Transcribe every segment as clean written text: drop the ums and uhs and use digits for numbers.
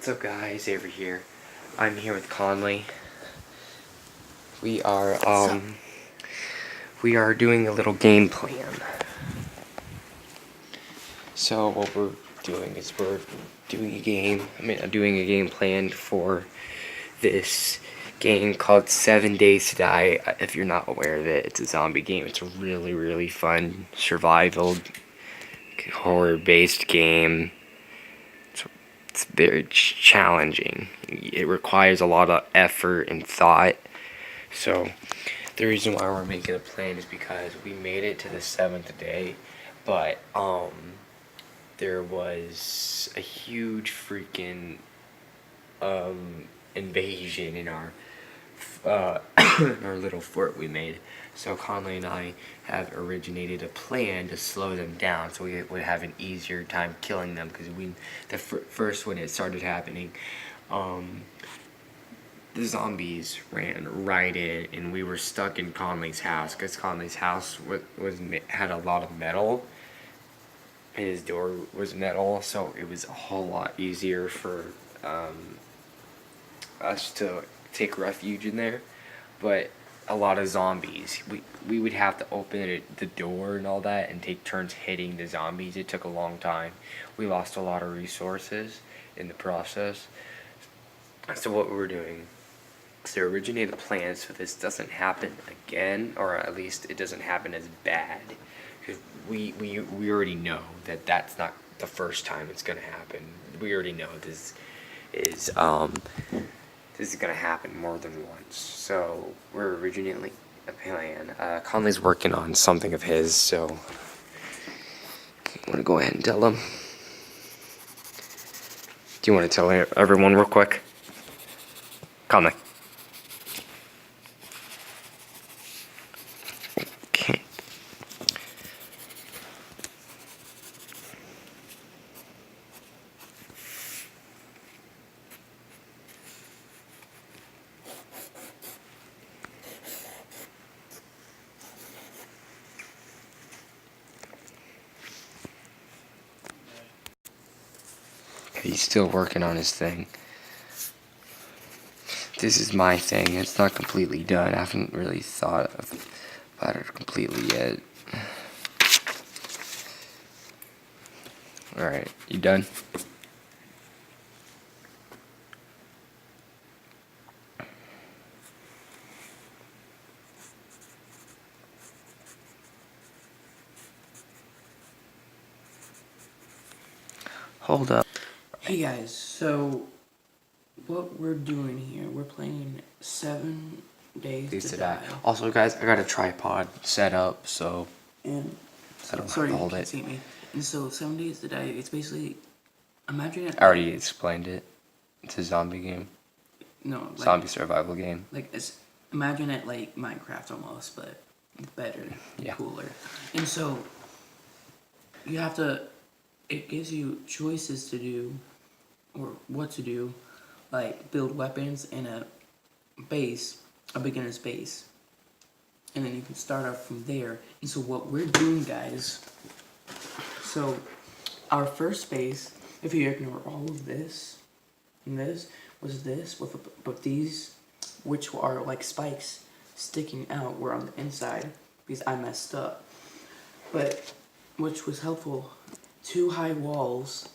What's up, guys? Over here. I'm here with Conley. We are doing a little game plan. So what we're doing is we're doing a game plan for this game called 7 Days to Die. If you're not aware of it, it's a zombie game. It's a really, really fun survival horror-based game. It's very challenging. It requires a lot of effort and thought. So the reason why we're making a plan is because we made it to the 7th day, but there was a huge freaking invasion in our our little fort we made. So Conley and I have originated a plan to slow them down, so we would have an easier time killing them. Because first when it started happening, the zombies ran right in, and we were stuck in Conley's house. Because Conley's house had a lot of metal, and his door was metal, so it was a whole lot easier for us to take refuge in there. But a lot of zombies, we would have to open the door and all that and take turns hitting the zombies. It took a long time. We lost a lot of resources in the process. So what we're doing is to originate a plan so this doesn't happen again, or at least it doesn't happen as bad. Because we already know that that's not the first time it's gonna happen. We already know this is gonna happen more than once. So we're originating a plan. Conley's working on something of his, so I'm gonna go ahead and tell him. Do you want to tell everyone real quick? Conley. Okay. He's still working on his thing. This is my thing. It's not completely done. I haven't really thought about it completely yet. Alright, you done? Hold up. Hey guys, so what we're doing here, we're playing 7 Days to Die. Also, guys, I got a tripod set up, so And I don't sorry, have to you hold can't it. see me. And so 7 Days to Die, it's basically, imagine it. I already explained it. It's a zombie game. No, like, Zombie survival game. like imagine it like Minecraft almost, but better, Yeah. cooler. And so you have to. It gives you choices to do, or what to do, like build weapons in a base, a beginner's base. And then you can start off from there. And so what we're doing, guys, so our first base, if you ignore all of this, and this, was this, with these, which are like spikes sticking out, were on the inside, because I messed up. But, which was helpful, 2 high walls,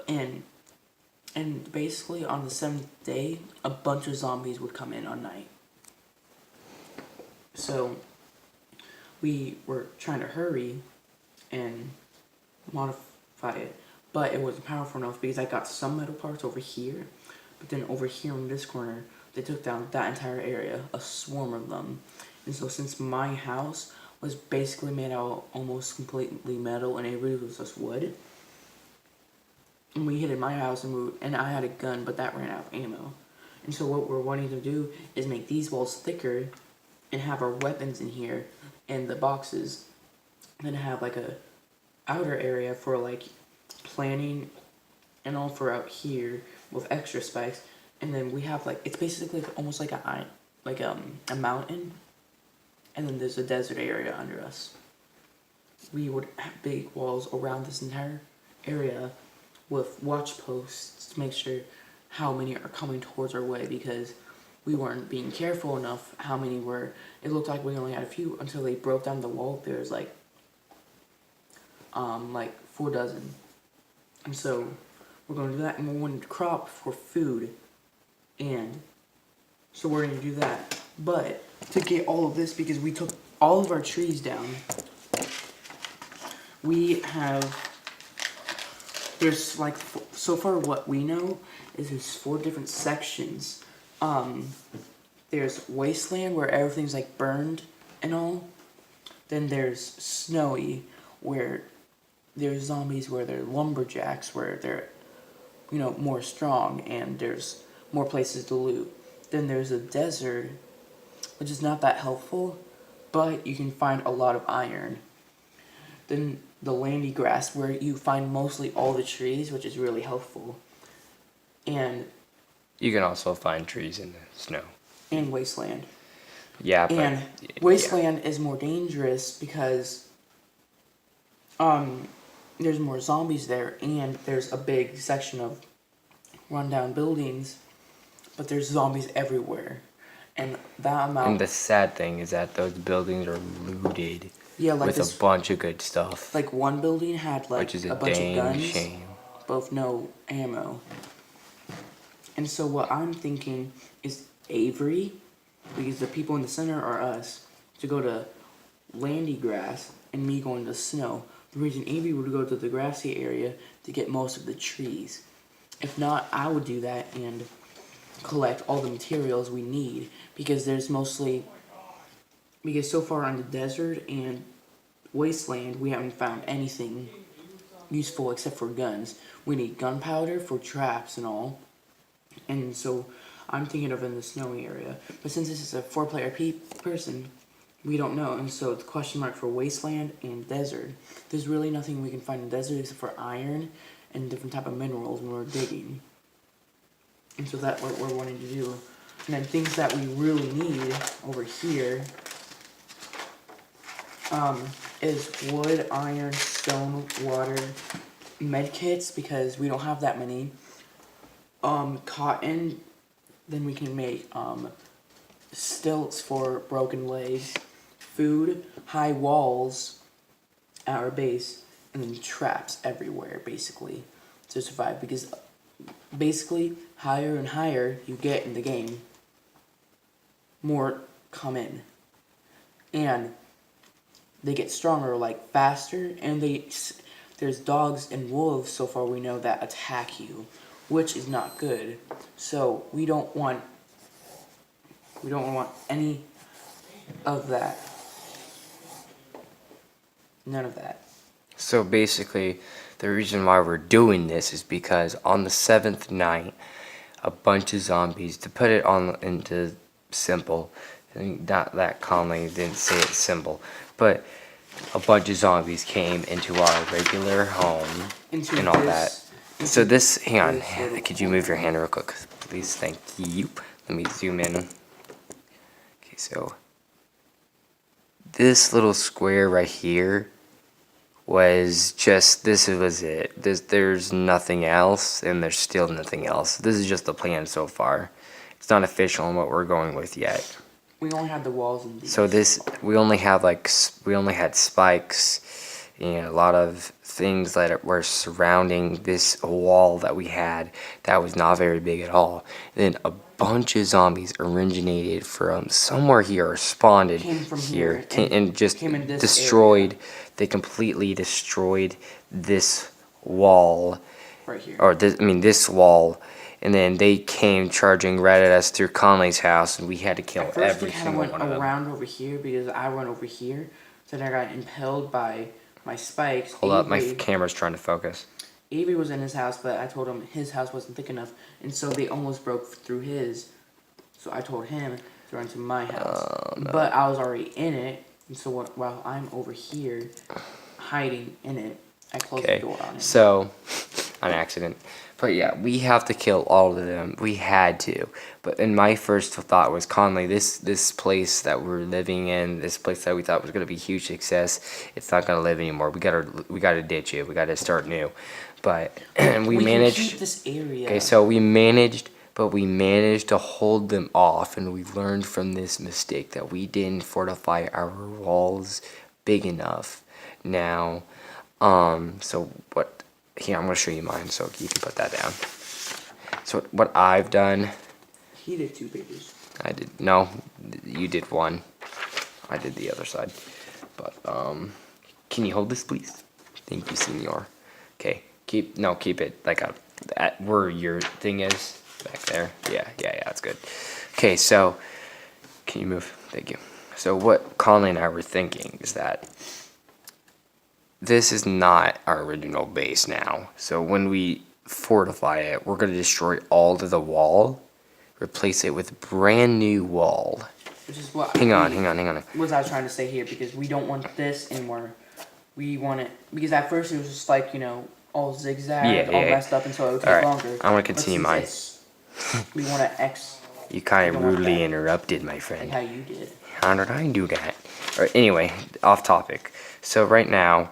and basically on the 7th day, a bunch of zombies would come in on night. So we were trying to hurry and modify it, but it wasn't powerful enough because I got some metal parts over here, but then over here in this corner, they took down that entire area, a swarm of them. And so since my house was basically made out almost completely metal and everything was just wood, and we hid in my house and I had a gun, but that ran out of ammo. And so what we're wanting to do is make these walls thicker and have our weapons in here and the boxes, and have like a outer area for like planning and all for out here with extra spikes. And then we have like, it's basically almost like a mountain, and then there's a desert area under us. We would have big walls around this entire area with watch posts to make sure how many are coming towards our way, because we weren't being careful enough how many were. It looked like we only had a few until they broke down the wall. There's like 4 dozen. And so we're going to do that, and we're going to crop for food. And so we're going to do that. But to get all of this, because we took all of our trees down, we have, there's like, so far what we know is there's 4 different sections. There's wasteland, where everything's like burned and all. Then there's snowy, where there's zombies, where they're lumberjacks, where they're, more strong, and there's more places to loot. Then there's a desert, which is not that helpful, but you can find a lot of iron. Then the landy grass, where you find mostly all the trees, which is really helpful. And You can also find trees in the snow. and wasteland. Yeah, but And wasteland is more dangerous because there's more zombies there, and there's a big section of rundown buildings, but there's zombies everywhere. And that amount. And the sad thing is that those buildings are looted with a bunch of good stuff. Like one building had like which is a bunch of guns, shame. but no ammo. And so what I'm thinking is Avery, because the people in the center are us, to go to landy grass, and me going to snow. The reason Avery would go to the grassy area to get most of the trees. If not, I would do that and collect all the materials we need, because there's mostly, because so far on the desert and wasteland we haven't found anything useful except for guns. We need gunpowder for traps and all, and so I'm thinking of in the snowy area. But since this is a 4-player person, we don't know, and so it's question mark for wasteland and desert. There's really nothing we can find in desert except for iron and different type of minerals when we're digging. And so that's what we're wanting to do. And then things that we really need over here is wood, iron, stone, water, med kits, because we don't have that many. Cotton, then we can make stilts for broken legs, food, high walls at our base, and then traps everywhere, basically, to survive. Because basically, higher and higher you get in the game, more come in. And they get stronger, like faster, and there's dogs and wolves, so far we know, that attack you, which is not good. So we don't want any of that. None of that. So basically, the reason why we're doing this is because on the 7th night, a bunch of zombies, to put it on into simple, not that Conley didn't say it simple, but a bunch of zombies came into our regular home and all that. So this, hang on, could you move your hand real quick, please? Thank you. Let me zoom in. Okay, so this little square right here was just, this was it. There's nothing else, and there's still nothing else. This is just the plan so far. It's not official on what we're going with yet. We only had the walls and these. So this, we only had spikes and a lot of things that were surrounding this wall that we had that was not very big at all. And then a bunch of zombies originated from somewhere here, or spawned here, and just destroyed area. They completely destroyed this wall right here, or this wall, and then they came charging right at us through Conley's house, and we had to kill every single one of them. I went around over here because I went over here, so then I got impaled by my spikes. Hold up, my camera's trying to focus. Avery was in his house, but I told him his house wasn't thick enough, and so they almost broke through his. So I told him to run to my house, no. But I was already in it, and so while I'm over here hiding in it, I closed the door on it. So on accident. But yeah, we have to kill all of them. We had to. But in my first thought was Conley, this place that we're living in, this place that we thought was gonna be a huge success, it's not gonna live anymore. We gotta ditch it. We gotta start new. But we We managed. can keep this area. Okay, so we managed, but we managed to hold them off, and we learned from this mistake that we didn't fortify our walls big enough. Now, so what? Here, I'm gonna show you mine, so you can put that down. So what I've done, He did 2 pages. I did no, you did one. I did the other side. But can you hold this, please? Thank you, Senor. Okay, keep it like at where your thing is back there. Yeah, that's good. Okay, so can you move? Thank you. So what Conley and I were thinking is that this is not our original base now. So when we fortify it, we're gonna destroy all of the wall, replace it with brand new wall. Which is what. Hang on. Was I was trying to say here, because we don't want this anymore. We want it because at first it was just like, you know, all zigzag, all messed up, and so it would take Alright, longer. I want to continue mine. We want to X. You kind of don't want rudely that. interrupted, my friend. How you did. How did I do that? Alright, anyway, off topic. So right now,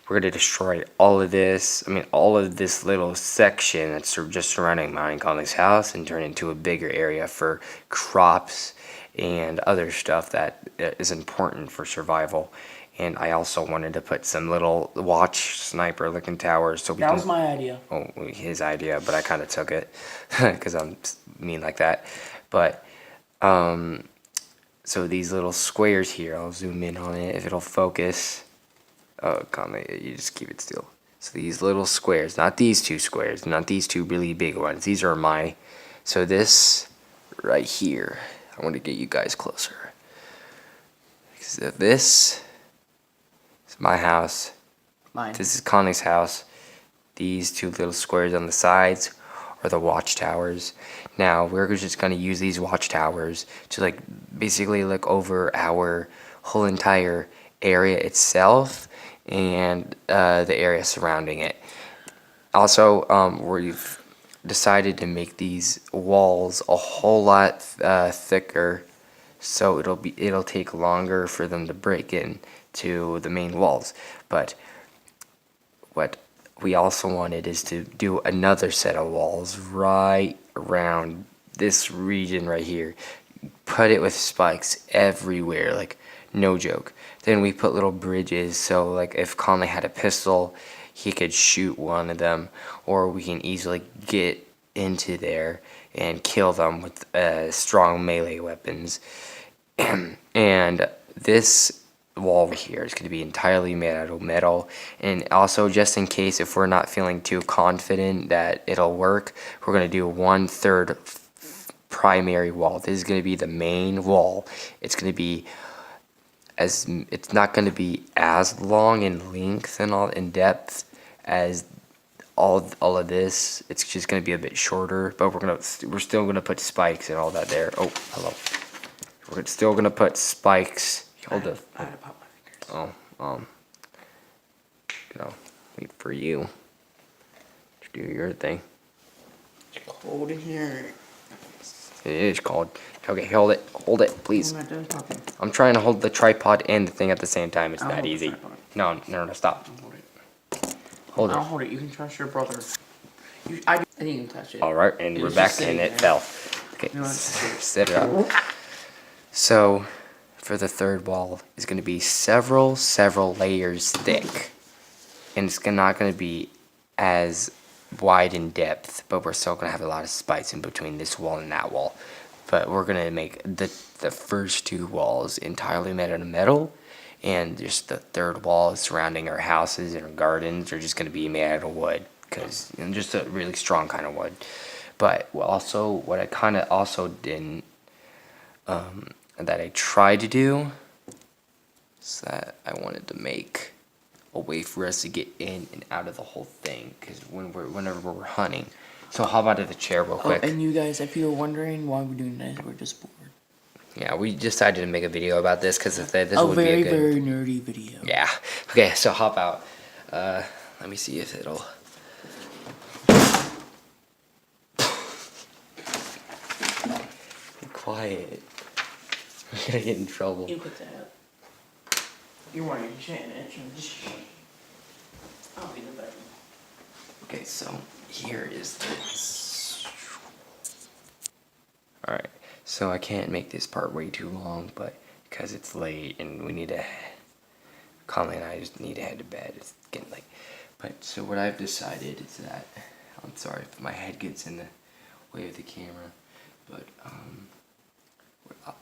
we're gonna destroy all of this. I mean, all of this little section that's just surrounding mine and Conley's house, and turn it into a bigger area for crops and other stuff that is important for survival. And I also wanted to put some little watch sniper looking towers so we That can. was my idea. Oh, his idea, but I kind of took it because I'm mean like that. But so these little squares here, I'll zoom in on it if it'll focus. Oh, Conley, you just keep it still. So these little squares, not these 2 squares, not these 2 really big ones. These are my. So this right here, I want to get you guys closer. So this is my house. Mine. This is Conley's house. These 2 little squares on the sides are the watchtowers. Now we're just gonna use these watchtowers to like basically look over our whole entire area itself and the area surrounding it. Also, we've decided to make these walls a whole lot thicker, so it'll take longer for them to break in to the main walls. But what we also wanted is to do another set of walls right around this region right here. Put it with spikes everywhere, like no joke. Then we put little bridges, so like if Conley had a pistol, he could shoot one of them, or we can easily get into there and kill them with strong melee weapons. And this wall here is going to be entirely made out of metal, and also just in case if we're not feeling too confident that it'll work, we're going to do 1/3 primary wall. This is going to be the main wall. It's going to be it's not going to be as long in length and all in depth as all of this. It's just going to be a bit shorter, but we're still going to put spikes and all that there. Oh, hello. We're still going to put spikes. Hold up. I had to pop my fingers. Wait for you to do your thing. It's cold in here. It is cold. Okay, hold it, please. I'm not done talking. I'm trying to hold the tripod and the thing at the same time. It's I'll not hold the easy. tripod. No, stop. I'll hold it. Hold I'll it. hold it. You can trust your brother. I didn't even touch it. All right, and It we're was back, just and sitting it there. fell. Okay, You know what? set it up. So, for the third wall, it's going to be several layers thick, and it's not going to be as wide in depth, but we're still going to have a lot of spikes in between this wall and that wall. But we're going to make the first 2 walls entirely made out of metal, and just the third wall surrounding our houses and our gardens are just going to be made out of wood, because just a really strong kind of wood. But also, what I kind of also didn't, that I tried to do, is that I wanted to make a way for us to get in and out of the whole thing, because whenever we're hunting. So how about the chair real quick? Oh, and you guys, if you're wondering why we're doing this, we're just bored. Yeah, we decided to make a video about this because this would very, be a good. very nerdy video. Yeah. Okay, so hop out. Let me see if it'll. quiet. I'm gonna get in trouble. You put that. You're wearing a jacket. I'll be the better. Okay, so here is this. Alright, so I can't make this part way too long, but because it's late and we need to. Conley and I just need to head to bed. It's getting late. But so what I've decided is that. I'm sorry if my head gets in the way of the camera, but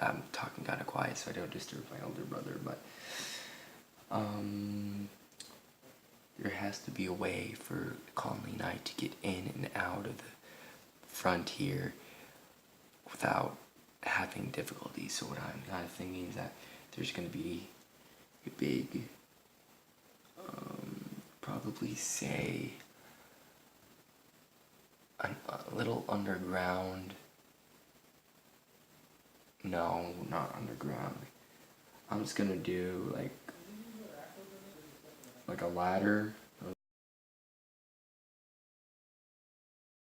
I'm talking kind of quiet so I don't disturb my older brother, but there has to be a way for Conley and I to get in and out of the front here without having difficulties. So what I'm kind of thinking is that there's going to be a big, probably say, a little underground. No, not underground. I'm just gonna do like a ladder